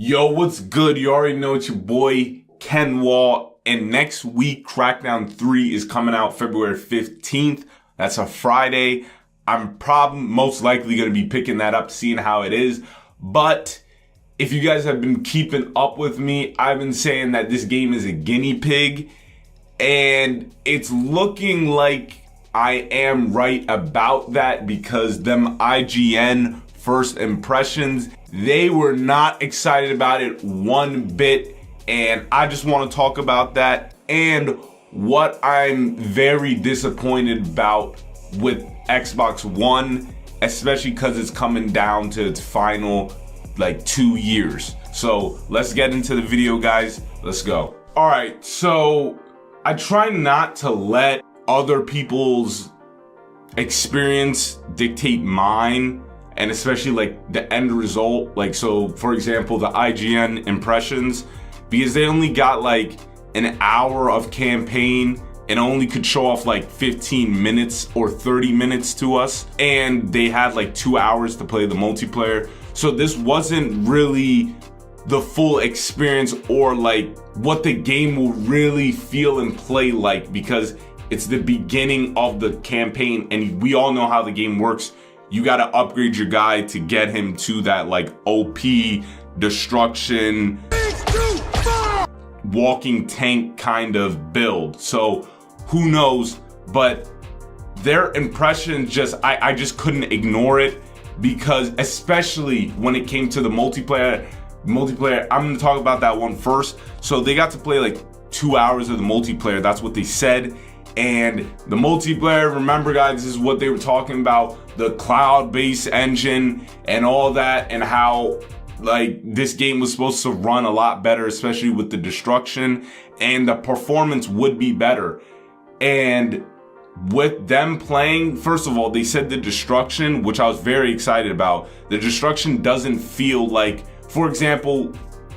Yo, what's good? You already know it's your boy, Ken Wall. And next week, CrackDown 3 is coming out February 15th. That's a Friday. I'm probably most likely going to be picking that up, seeing how it is. But if you guys have been keeping up with me, I've been saying that this game is a guinea pig. And it's looking like I am right about that because them IGN first impressions, they were not excited about it one bit. And I just want to talk about that and what I'm very disappointed about with Xbox One, especially because it's coming down to its final 2 years. So let's get into the video, guys. Let's go. All right, so I try not to let other people's experience dictate mine, and especially the end result. So for example, the IGN Impressions, because they only got an hour of campaign and only could show off 15 minutes or 30 minutes to us, and they had 2 hours to play the multiplayer. So this wasn't really the full experience or what the game will really feel and play because it's the beginning of the campaign, and we all know how the game works. You got to upgrade your guy to get him to that OP destruction walking tank kind of build. So who knows, but their impressions I just couldn't ignore it, because especially when it came to the multiplayer, I'm gonna talk about that one first. So they got to play 2 hours of the multiplayer. That's what they said. And the multiplayer, remember guys, this is what they were talking about, the cloud-based engine and all that, and how this game was supposed to run a lot better, especially with the destruction, and the performance would be better. And with them playing, first of all, they said the destruction, which I was very excited about, the destruction doesn't feel for example,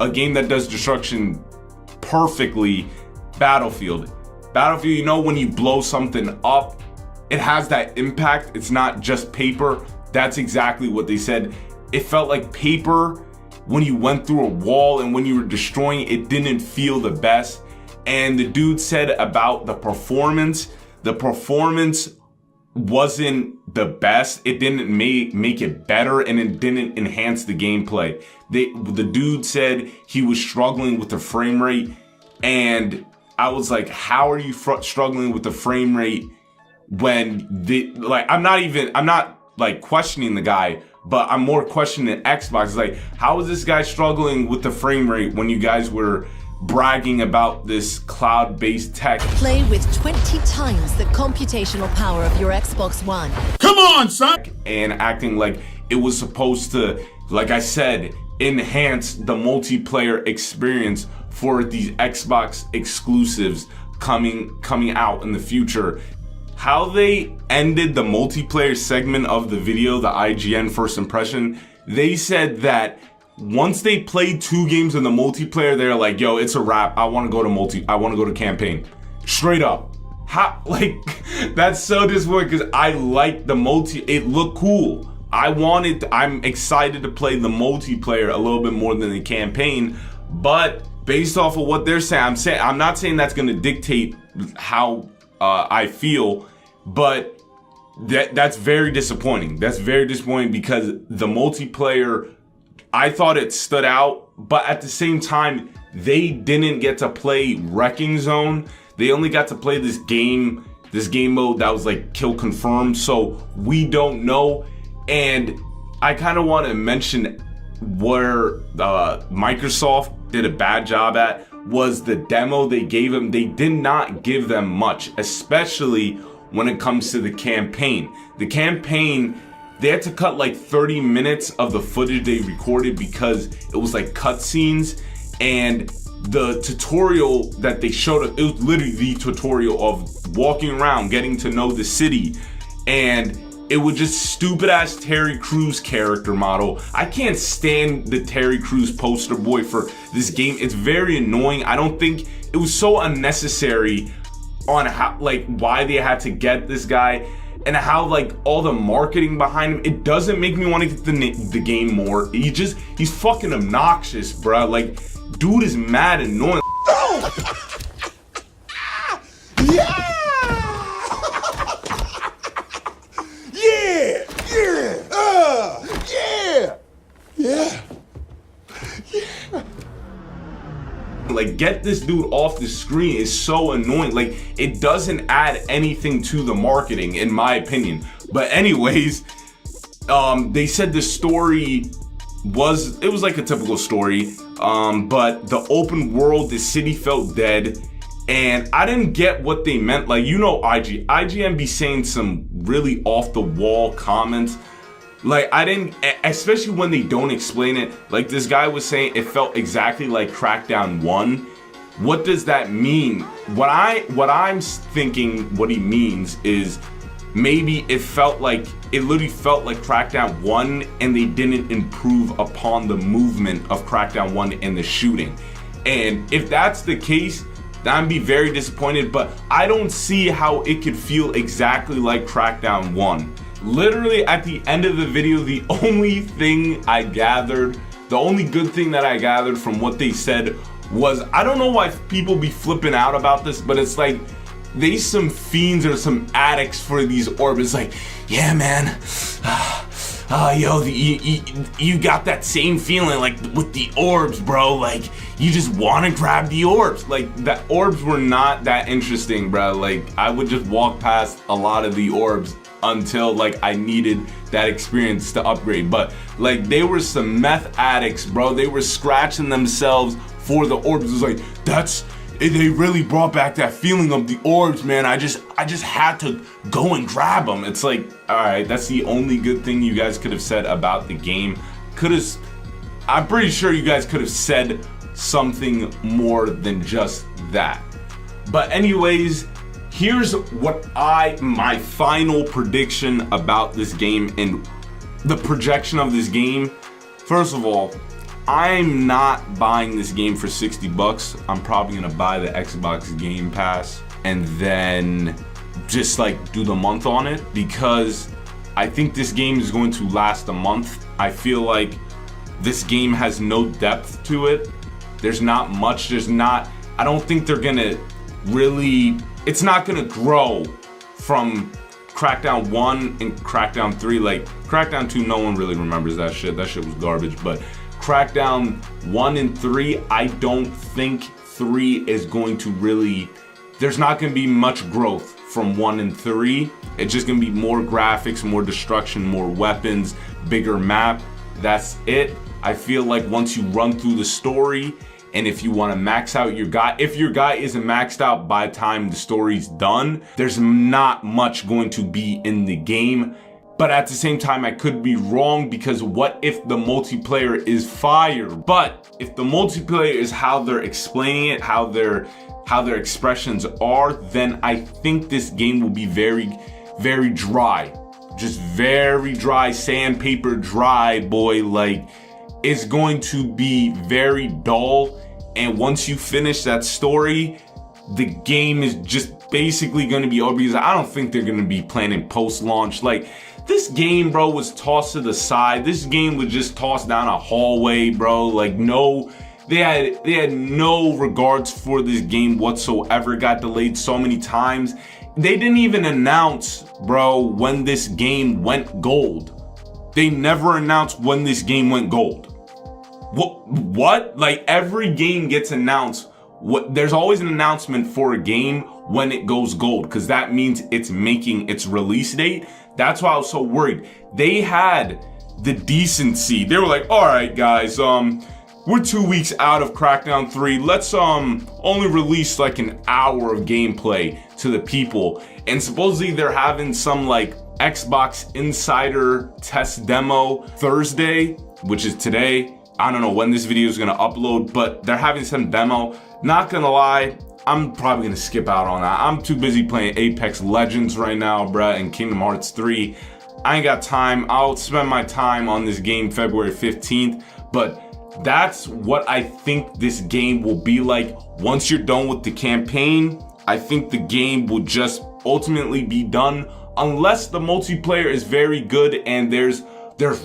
a game that does destruction perfectly, Battlefield, you know, when you blow something up, it has that impact. It's not just paper. That's exactly what they said. It felt like paper when you went through a wall, and when you were destroying it didn't feel the best. And the dude said about the performance wasn't the best. It didn't make it better, and it didn't enhance the gameplay. The dude said he was struggling with the frame rate, and I was like, how are you struggling with the frame rate when I'm not questioning the guy, but I'm more questioning Xbox. How is this guy struggling with the frame rate when you guys were bragging about this cloud-based tech? Play with 20 times the computational power of your Xbox One. Come on, son! And acting like it was supposed to, like I said, enhance the multiplayer experience for these Xbox exclusives coming out in the future. How they ended the multiplayer segment of the video, the IGN first impression, they said that once they played 2 games in the multiplayer, they're like, yo, it's a wrap. I want to go to campaign. Straight up. How, that's so disappointing, because I like the it looked cool. I'm excited to play the multiplayer a little bit more than the campaign, but based off of what they're saying, I'm not saying that's going to dictate how I feel, but that's very disappointing. That's very disappointing, because the multiplayer, I thought it stood out, but at the same time, they didn't get to play Wrecking Zone. They only got to play this game mode that was kill confirmed, so we don't know. And I kind of want to mention where Microsoft did a bad job at was the demo they gave them. They did not give them much, especially when it comes to the campaign. The campaign, they had to cut 30 minutes of the footage they recorded because it was cutscenes, and the tutorial that they showed us, it was literally the tutorial of walking around, getting to know the city, and it was just stupid ass Terry Crews character model. I can't stand the Terry Crews poster boy for this game. It's very annoying. I don't think it was so unnecessary on how why they had to get this guy. and how like all the marketing behind him, it doesn't make me want to get the game more. He's fucking obnoxious, bro. Like, dude is mad annoying. Yeah! Yeah! Yeah! Like, get this dude off the screen is so annoying. Like, it doesn't add anything to the marketing, in my opinion. But anyways, they said the story was like a typical story, but the open world, the city felt dead, and I didn't get what they meant. Like, you know, IGN be saying some really off the wall comments. Like, I didn't, especially when they don't explain it. Like, this guy was saying it felt exactly like CrackDown 1. What does that mean? What I'm thinking what he means is maybe it literally felt like CrackDown 1 and they didn't improve upon the movement of CrackDown 1 and the shooting. And if that's the case, I'd be very disappointed, but I don't see how it could feel exactly like CrackDown 1. Literally at the end of the video, the only good thing that I gathered from what they said was, I don't know why people be flipping out about this, but it's like, they some fiends or some addicts for these orbs. It's like, yeah, man, yo, you got that same feeling like with the orbs, bro. Like, you just want to grab the orbs. Like, the orbs were not that interesting, bro. Like, I would just walk past a lot of the orbs until like I needed that experience to upgrade. But like, they were some meth addicts, bro. They were scratching themselves for the orbs. It was like, they really brought back that feeling of the orbs, man. I just had to go and grab them. It's like, all right, that's the only good thing you guys could have said about the game. I'm pretty sure you guys could have said something more than just that. But anyways, here's my final prediction about this game and the projection of this game. First of all, I'm not buying this game for $60. I'm probably gonna buy the Xbox Game Pass and then just like do the month on it, because I think this game is going to last a month. I feel like this game has no depth to it. There's not much. I don't think they're gonna really, it's not gonna grow from CrackDown 1 and CrackDown 3. Like, CrackDown 2, no one really remembers that shit. That shit was garbage. But CrackDown 1 and 3, I don't think 3 is going to really, there's not gonna be much growth from 1 and 3. It's just gonna be more graphics, more destruction, more weapons, bigger map. That's it. I feel like once you run through the story, and if you want to max out your guy, if your guy isn't maxed out by the time the story's done, there's not much going to be in the game. But at the same time, I could be wrong, because what if the multiplayer is fire? But if the multiplayer is how they're explaining it, how their expressions are, then I think this game will be very, very dry. Just very dry, sandpaper dry, boy. Like, it's going to be very dull. And once you finish that story, the game is just basically going to be over, because I don't think they're going to be planning post-launch. Like, this game, bro, was tossed to the side. This game was just tossed down a hallway, bro. Like, no, they had no regards for this game whatsoever. It got delayed so many times. They didn't even announce, bro, when this game went gold. They never announced when this game went gold. What? Like, every game gets announced. There's always an announcement for a game when it goes gold, because that means it's making its release date. That's why I was so worried. They had the decency. They were like, all right, guys, we're 2 weeks out of CrackDown 3. Let's only release like an hour of gameplay to the people. And supposedly they're having some like Xbox Insider test demo Thursday, which is today. I don't know when this video is gonna upload, but they're having some demo. Not gonna lie, I'm probably gonna skip out on that. I'm too busy playing Apex Legends right now, bruh, and Kingdom Hearts 3. I ain't got time. I'll spend my time on this game February 15th, but that's what I think this game will be like. Once you're done with the campaign, I think the game will just ultimately be done unless the multiplayer is very good and there's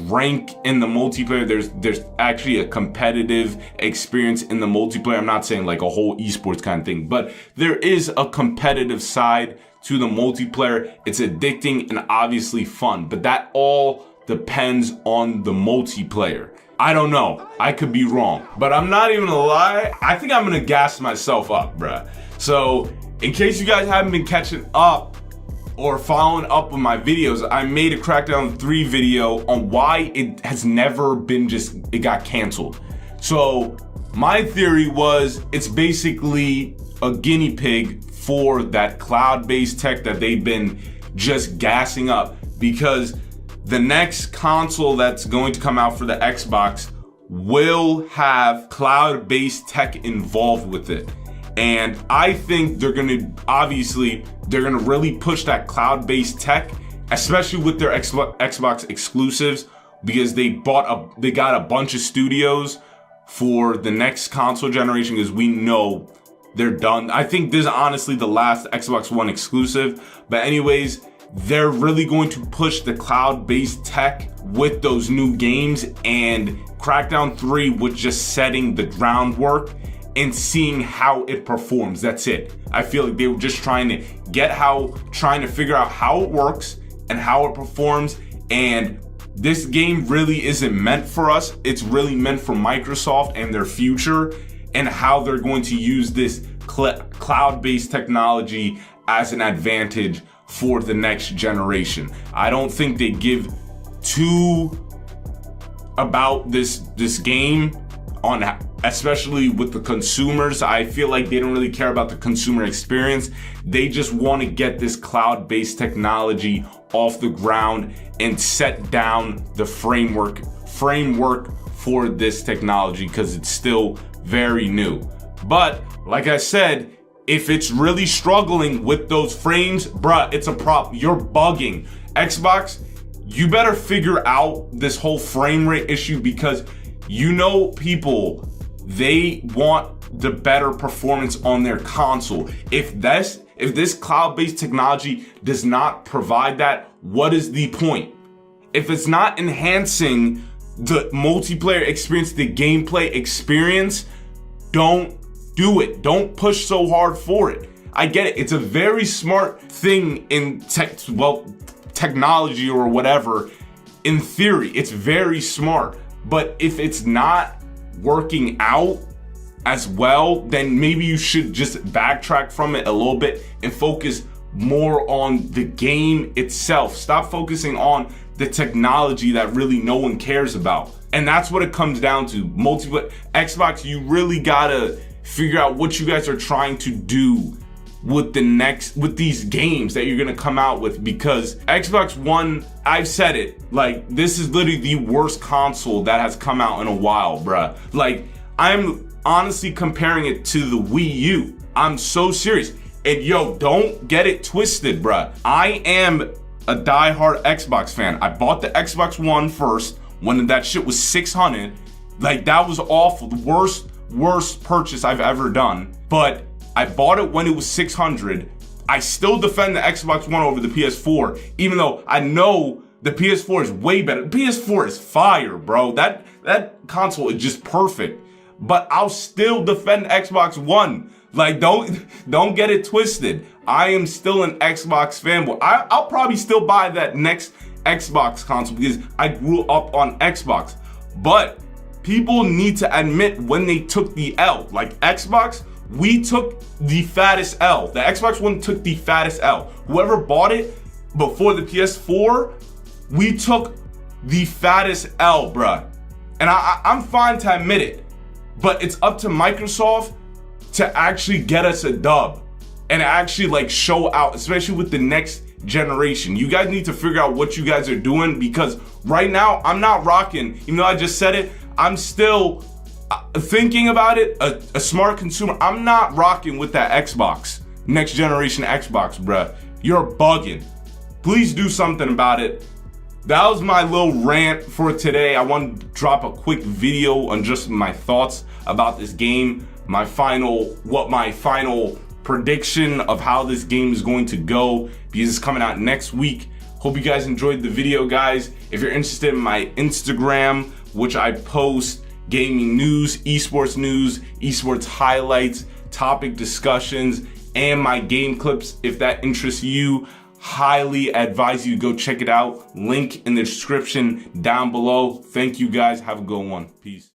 rank in the multiplayer, there's actually a competitive experience in the multiplayer. I'm not saying like a whole esports kind of thing, but there is a competitive side to the multiplayer. It's addicting and obviously fun, but that all depends on the multiplayer. I don't know, I could be wrong, but I'm not even gonna lie, I think I'm gonna gas myself up, bruh. So in case you guys haven't been catching up or following up with my videos, I made a CrackDown 3 video on why it has never been it got canceled. So my theory was it's basically a guinea pig for that cloud-based tech that they've been just gassing up, because the next console that's going to come out for the Xbox will have cloud-based tech involved with it. And I think they're gonna really push that cloud-based tech, especially with their Xbox exclusives, because they got a bunch of studios for the next console generation, because we know they're done. I think this is honestly the last Xbox One exclusive. But anyways, they're really going to push the cloud-based tech with those new games, and CrackDown 3 was just setting the groundwork and seeing how it performs. That's it. I feel like they were just trying to figure out how it works and how it performs. And this game really isn't meant for us. It's really meant for Microsoft and their future, and how they're going to use this cloud-based technology as an advantage for the next generation. I don't think they give two about this game on, especially with the consumers. I feel like they don't really care about the consumer experience. They just want to get this cloud-based technology off the ground and set down the framework for this technology, because it's still very new. But like I said, if it's really struggling with those frames, bruh, it's a problem. You're bugging. Xbox, you better figure out this whole frame rate issue, because you know people, they want the better performance on their console. If this cloud-based technology does not provide that, what is the point? If it's not enhancing the multiplayer experience, the gameplay experience, don't do it. Don't push so hard for it. I get it. It's a very smart thing in technology or whatever. In theory, it's very smart. But if it's not working out as well, then maybe you should just backtrack from it a little bit and focus more on the game itself. Stop focusing on the technology that really no one cares about. And that's what it comes down to. Xbox, you really gotta figure out what you guys are trying to do with these games that you're gonna come out with, because Xbox One, I've said it, like, this is literally the worst console that has come out in a while, bruh. Like, I'm honestly comparing it to the Wii U. I'm so serious. And yo, don't get it twisted, bruh. I am a diehard Xbox fan. I bought the Xbox One first when that shit was $600. Like, that was awful. The worst purchase I've ever done. But I bought it when it was $600. I still defend the Xbox One over the PS4, even though I know the PS4 is way better. The PS4 is fire, bro. That console is just perfect. But I'll still defend Xbox One. Like, don't get it twisted. I am still an Xbox fanboy. I'll probably still buy that next Xbox console because I grew up on Xbox. But people need to admit when they took the L. Like, Xbox, we took the fattest L. The Xbox One took the fattest L. Whoever bought it before the PS4, we took the fattest L, bruh. And I'm fine to admit it. But it's up to Microsoft to actually get us a dub and actually, like, show out, especially with the next generation. You guys need to figure out what you guys are doing, because right now I'm not rocking. Even though I just said it, I'm still thinking about it. A smart consumer, I'm not rocking with that Xbox, next generation Xbox, bruh. You're bugging. Please do something about it. That was my little rant for today. I want to drop a quick video on just my thoughts about this game, what my final prediction of how this game is going to go because it's coming out next week. Hope you guys enjoyed the video, guys. If you're interested in my Instagram, which I post gaming news, esports highlights, topic discussions, and my game clips, if that interests you, highly advise you to go check it out. Link in the description down below. Thank you guys. Have a good one. Peace.